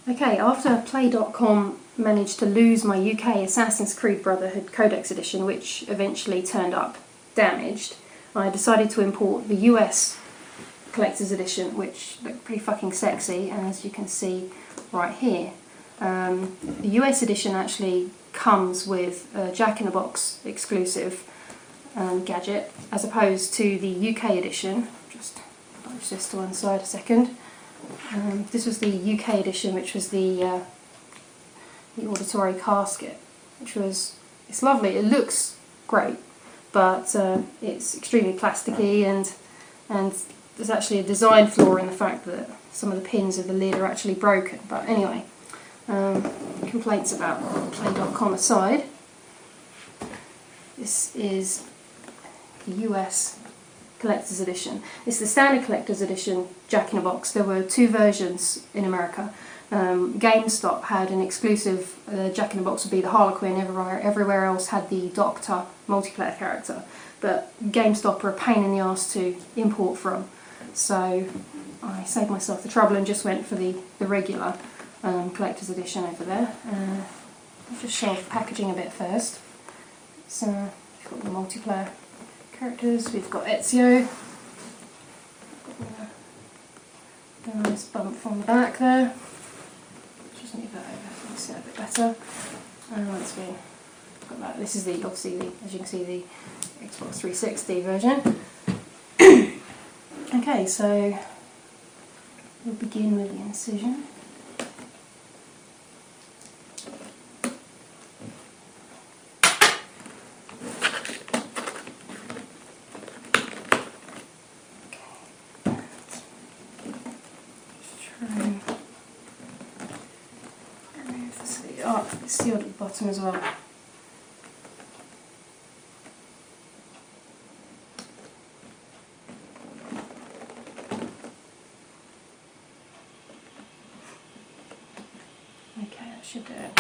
Okay, after Play.com managed to lose my UK Assassin's Creed Brotherhood Codex edition, which eventually turned up damaged, I decided to import the US collector's edition, which looked pretty fucking sexy, and as you can see right here, the US edition actually comes with a Jack-in-the-Box exclusive gadget, as opposed to the UK edition. Just push this to one side a second. This was the UK edition, which was the auditory casket, it's lovely. It looks great, but it's extremely plasticky, and there's actually a design flaw in the fact that some of the pins of the lid are actually broken. But anyway, complaints about Play.com aside, this is the US collector's edition. It's the standard collector's edition Jack-in-the-Box. There were two versions in America. GameStop had an exclusive Jack-in-the-Box would be the Harlequin, everywhere else had the Doctor multiplayer character. But GameStop are a pain in the arse to import from, so I saved myself the trouble and just went for the regular collector's edition over there. I'll just show off the packaging a bit first. So we've got the multiplayer characters, we've got Ezio, got a nice bump on the back there. Just move that over so you can see that a bit better. And once we've got that, this is obviously as you can see, the Xbox 360 version. Okay, so we'll begin with the incision. Oh, it's sealed at the bottom as well. Okay, that should do it.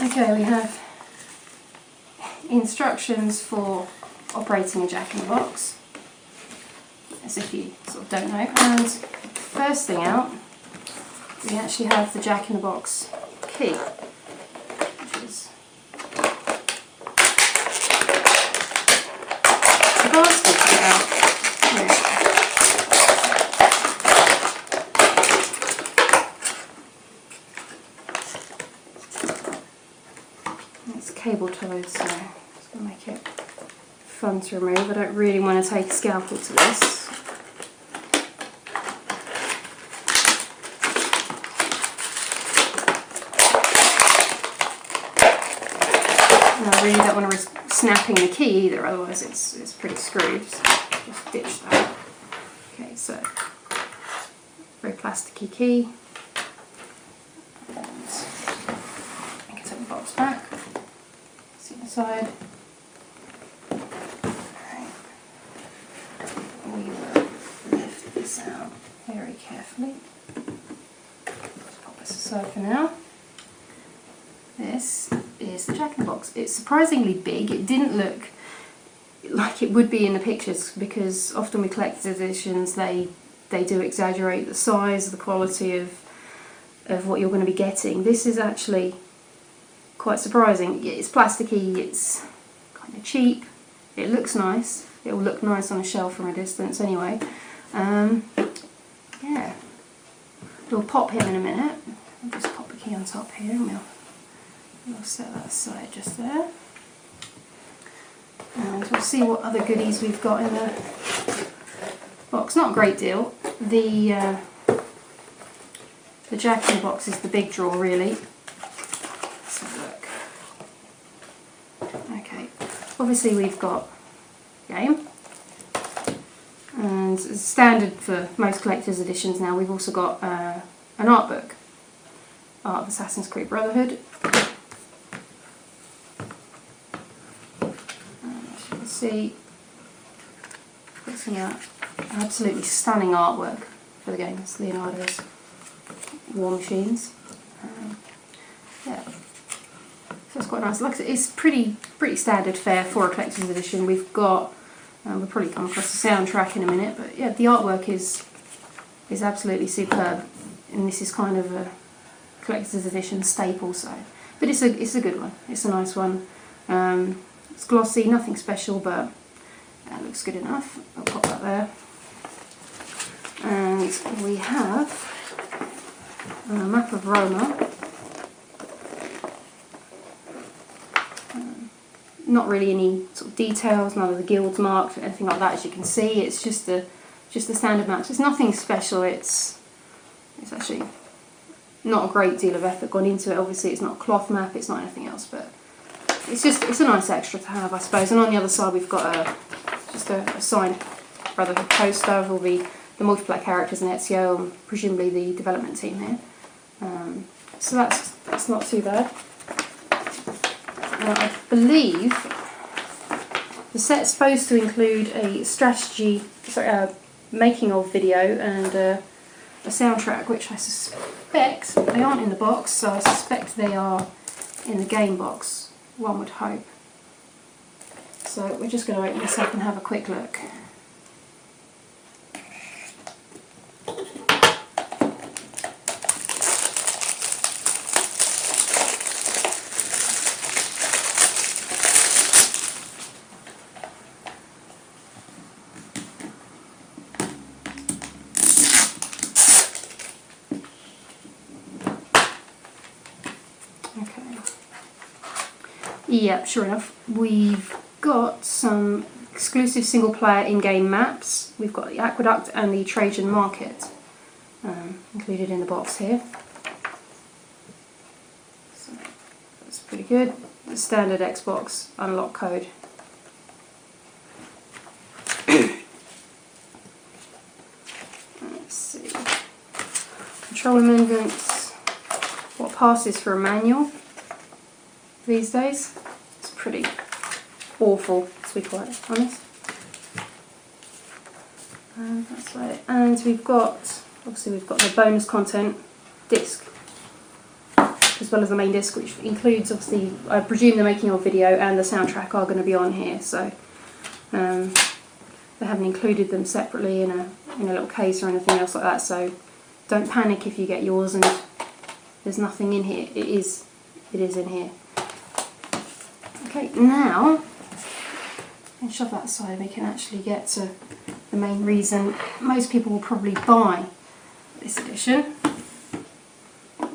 Okay, we have instructions for operating a Jack-in-the-Box, as if you sort of don't know. And first thing out, we actually have the Jack-in-the-Box key, which is the basket to get out. It's cable tied, so it's going to make it fun to remove. I don't really want to take a scalpel to this. And I really don't want to risk snapping the key either, otherwise it's pretty screwed. So just ditch that. Okay, so very plasticky key. And I can take the box back. See the side. Alright. We will lift this out very carefully. Just pop this aside for now. This is the Jack-in-the-Box. It's surprisingly big. It didn't look like it would be in the pictures, because often with collector's editions they do exaggerate the size, the quality of what you're going to be getting. This is actually quite surprising. It's plasticky, it's kind of cheap, it looks nice. It will look nice on a shelf from a distance anyway. Yeah, we'll pop him in a minute. I'll just pop the key on top here and we'll set that aside just there. And we'll see what other goodies we've got in the box. Not a great deal. The Jack-in-the-Box is the big draw, really. Let's have a look. Okay, obviously we've got game, and as standard for most collector's editions now, we've also got an art book, Art of Assassin's Creed Brotherhood. And as you can see, it's some absolutely stunning artwork for the game. It's Leonardo's War Machines. Yeah, so it's quite nice. Like I said, it's pretty standard fare for a collector's edition. We've got, we'll probably come across the soundtrack in a minute, but yeah, the artwork is absolutely superb, and this is kind of a collector's edition staple. So, but it's a good one. It's a nice one. It's glossy, nothing special, but it looks good enough. I'll pop that there. And we have a map of Roma. Not really any sort of details, none of the guilds marked or anything like that. As you can see, it's just the standard maps. It's nothing special. It's actually not a great deal of effort gone into it. Obviously, it's not a cloth map. It's not anything else, but it's a nice extra to have, I suppose. And on the other side, we've got just a signed Brotherhood poster of all the multiplayer characters and Ezio, and presumably the development team here. So that's not too bad. I believe the set's supposed to include a making of video and a soundtrack, which I suspect they aren't in the box, so I suspect they are in the game box, one would hope. So we're just going to open this up and have a quick look. Yep, sure enough. We've got some exclusive single player in-game maps. We've got the Aqueduct and the Trajan Market included in the box here. So that's pretty good. The standard Xbox unlock code. Let's see. Control amendments. What passes for a manual these days? It's pretty awful, to be quite honest. That's right. And we've got the bonus content disc, as well as the main disc, which includes, obviously, I presume the making of video and the soundtrack are going to be on here. So they haven't included them separately in a little case or anything else like that. So don't panic if you get yours and there's nothing in here. It is in here. Okay, now, and shove that aside, we can actually get to the main reason most people will probably buy this edition. I'm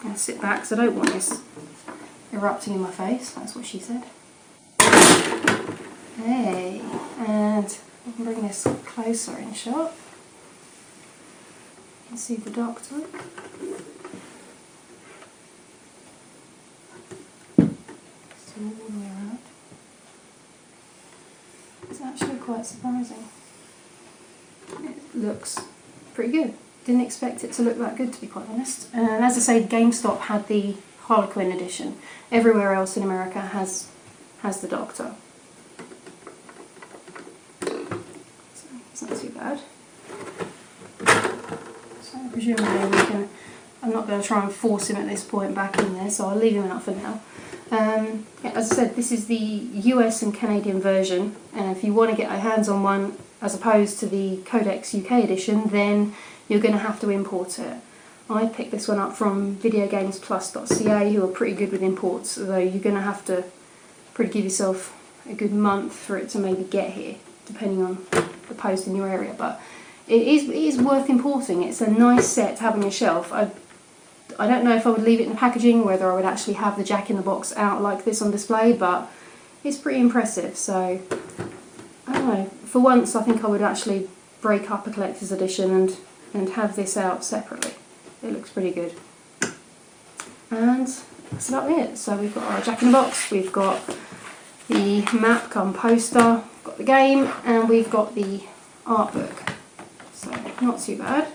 going to sit back because I don't want this erupting in my face. That's what she said. Hey, and I can bring this closer in shot. You can see the Doctor. All the way around. It's actually quite surprising. It looks pretty good. Didn't expect it to look that good, to be quite honest. And as I say, GameStop had the Harlequin edition. Everywhere else in America has the Doctor. So it's not too bad. So presumably I'm not going to try and force him at this point back in there, so I'll leave him out for now. Yeah, as I said, this is the US and Canadian version, and if you want to get your hands on one as opposed to the Codex UK edition, then you're going to have to import it. I picked this one up from videogamesplus.ca, who are pretty good with imports, although you're going to have to probably give yourself a good month for it to maybe get here, depending on the post in your area. But it is worth importing. It's a nice set to have on your shelf. I don't know if I would leave it in the packaging, whether I would actually have the Jack in the Box out like this on display, but it's pretty impressive. So, I don't know, for once I think I would actually break up a collector's edition and have this out separately. It looks pretty good. And that's about it. So we've got our Jack in the Box, we've got the map come poster, we've got the game, and we've got the art book. So, not too bad.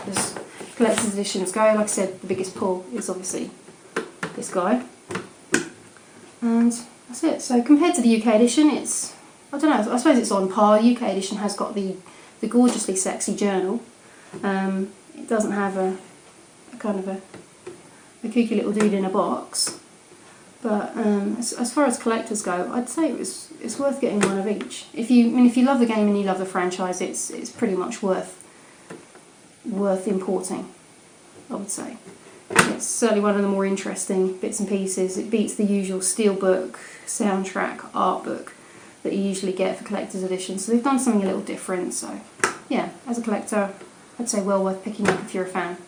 As collector's editions go, like I said, the biggest pull is obviously this guy. And that's it. So compared to the UK edition, it's I don't know, I suppose it's on par. UK edition has got the gorgeously sexy journal. It doesn't have a kind of a kooky little dude in a box. But as far as collectors go, I'd say it's worth getting one of each. If you love the game and you love the franchise, it's pretty much worth importing, I would say. It's certainly one of the more interesting bits and pieces. It beats the usual steelbook, soundtrack, art book that you usually get for collector's editions. So they've done something a little different. So yeah, as a collector, I'd say well worth picking up if you're a fan.